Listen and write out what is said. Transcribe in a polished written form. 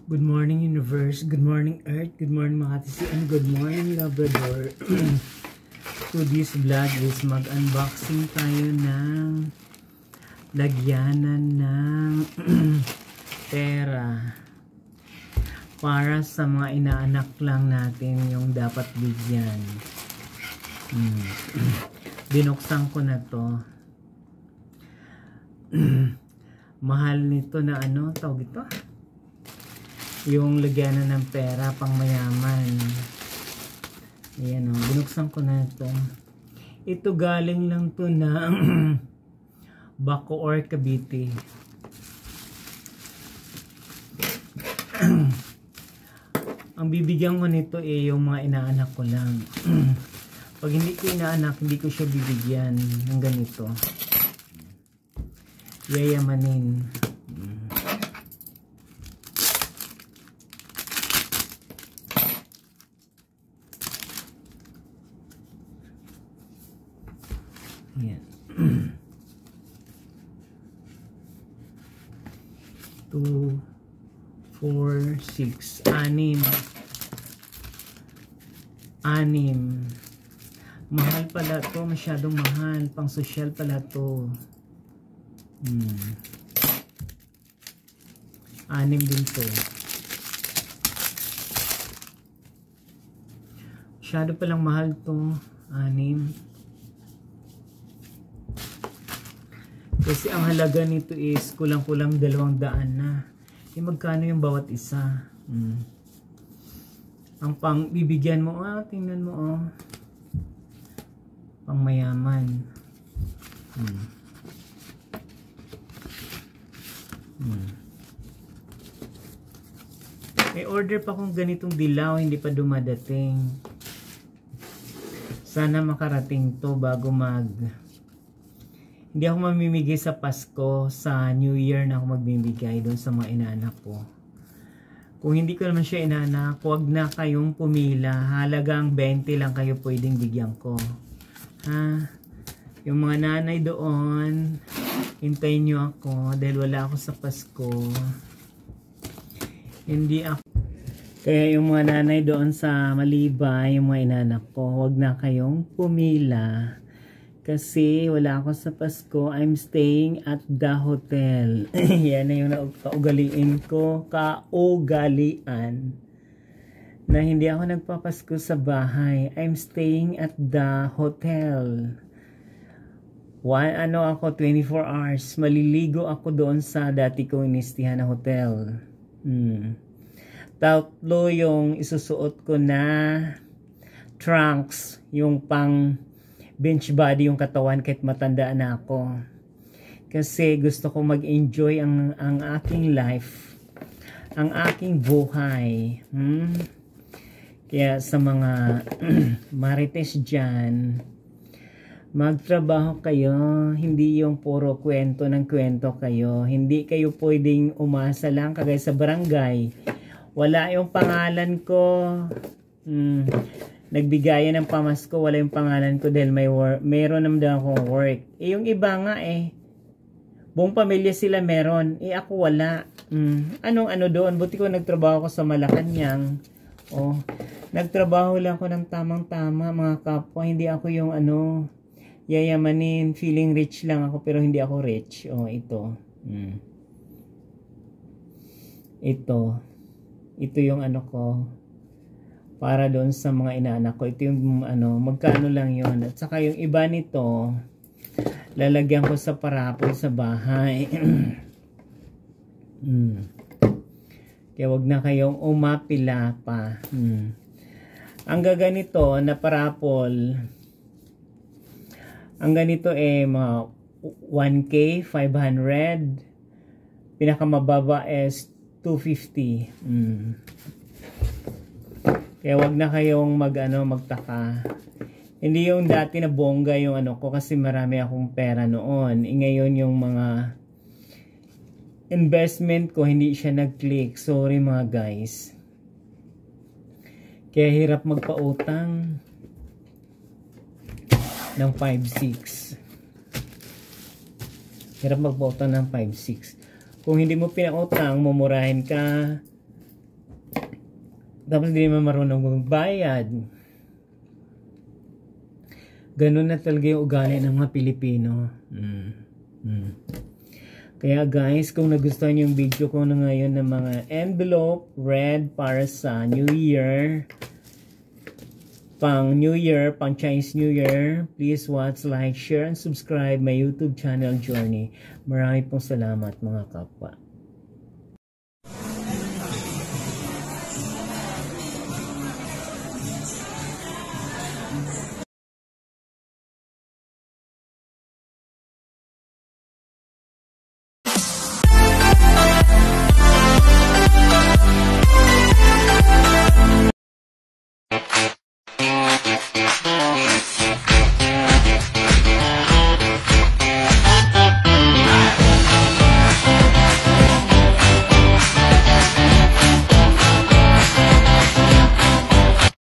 Good morning, Universe. Good morning, Earth. Good morning, Makati. And good morning, Labrador. To this vlog is mag-unboxing tayo ng lagyanan ng pera para sa mga inaanak lang natin yung dapat bigyan. Binuksan ko na to. Mahal nito na ano, tawag ito? Yung lagyanan ng pera pang mayaman. Ayan o, binuksan ko na ito. Ito galing lang to na Bacoor, Cavite. Ang bibigyan ko nito yung mga inaanak ko lang. Pag hindi ko inaanak, hindi ko siya bibigyan ng ganito. Yayamanin. Ayan. 2, 4, 6, 6. Mahal pala to, masyadong mahal. Pang social pala to. 6 din to. Masyado palang mahal to. 6. Kasi ang halaga nito is kulang-kulang 200 na. Magkano yung bawat isa? Ang pang bibigyan mo, tingnan mo pang mayaman. May order pa kung ganitong dilaw, hindi pa dumadating. Sana makarating to bago hindi ako mamimigay sa Pasko, sa New Year na ako magbibigay doon sa mga inaanak ko. Kung hindi ko naman siya inaanak, huwag na kayong pumila. Halagang 20 lang kayo pwedeng bigyan ko. Ha? Yung mga nanay doon, hintayin nyo ako dahil wala ako sa Pasko. Hindi ako. Kaya yung mga nanay doon sa Malibay, yung mga inaanak ko, huwag na kayong pumila. Kasi wala ako sa Pasko. I'm staying at the hotel. Yan na yung kaugalian ko. Kaugalian. Na hindi ako nagpapasko sa bahay. I'm staying at the hotel. Ako 24 hours. Maliligo ako doon sa dati kong inistihan na hotel. 3 yung isusuot ko na trunks. Yung pang bench body yung katawan kahit matanda na ako. Kasi gusto ko mag-enjoy ang aking life. Ang aking buhay. Kaya sa mga marites dyan, magtrabaho kayo. Hindi yung puro kwento ng kwento kayo. Hindi kayo pwedeng umasa lang kagaya sa barangay. Wala yung pangalan ko. Nagbigayan ng pamasko, wala yung pangalan ko dahil meron naman daw akong work. Yung iba nga buong pamilya sila meron. Ako wala. Anong doon? Buti ko nagtrabaho ko sa Malacanang. Nagtrabaho lang ako ng tamang-tama, mga kapwa. Hindi ako yung yayamanin. Feeling rich lang ako pero hindi ako rich. Ito. Ito yung ko. Para doon sa mga inaanak ko. Ito yung magkano lang yon. At saka yung iba nito, lalagyan ko sa parapol sa bahay. Kaya wag na kayong umapila pa. Ang gaganito na parapol, ang ganito mga 1K, 500. Pinakamababa is 250. Kaya wag na kayong magtaka. Hindi yung dati na bongga yung ko kasi marami akong pera noon. Ngayon yung mga investment ko hindi siya nag-click. Sorry mga guys. Kaya hirap magpautang ng 5-6. Hirap magpautang ng 5-6. Kung hindi mo pinautang, mumurahin ka, Tapos hindi naman marunong magbayad. Ganun na talaga yung ugali ng mga Pilipino. Kaya guys, kung nagustuhan yung video ko na ngayon ng mga envelope red para sa New Year, pang New Year, pang Chinese New Year, please watch, like, share, and subscribe my YouTube channel Journey. Marami pong salamat mga kapwa.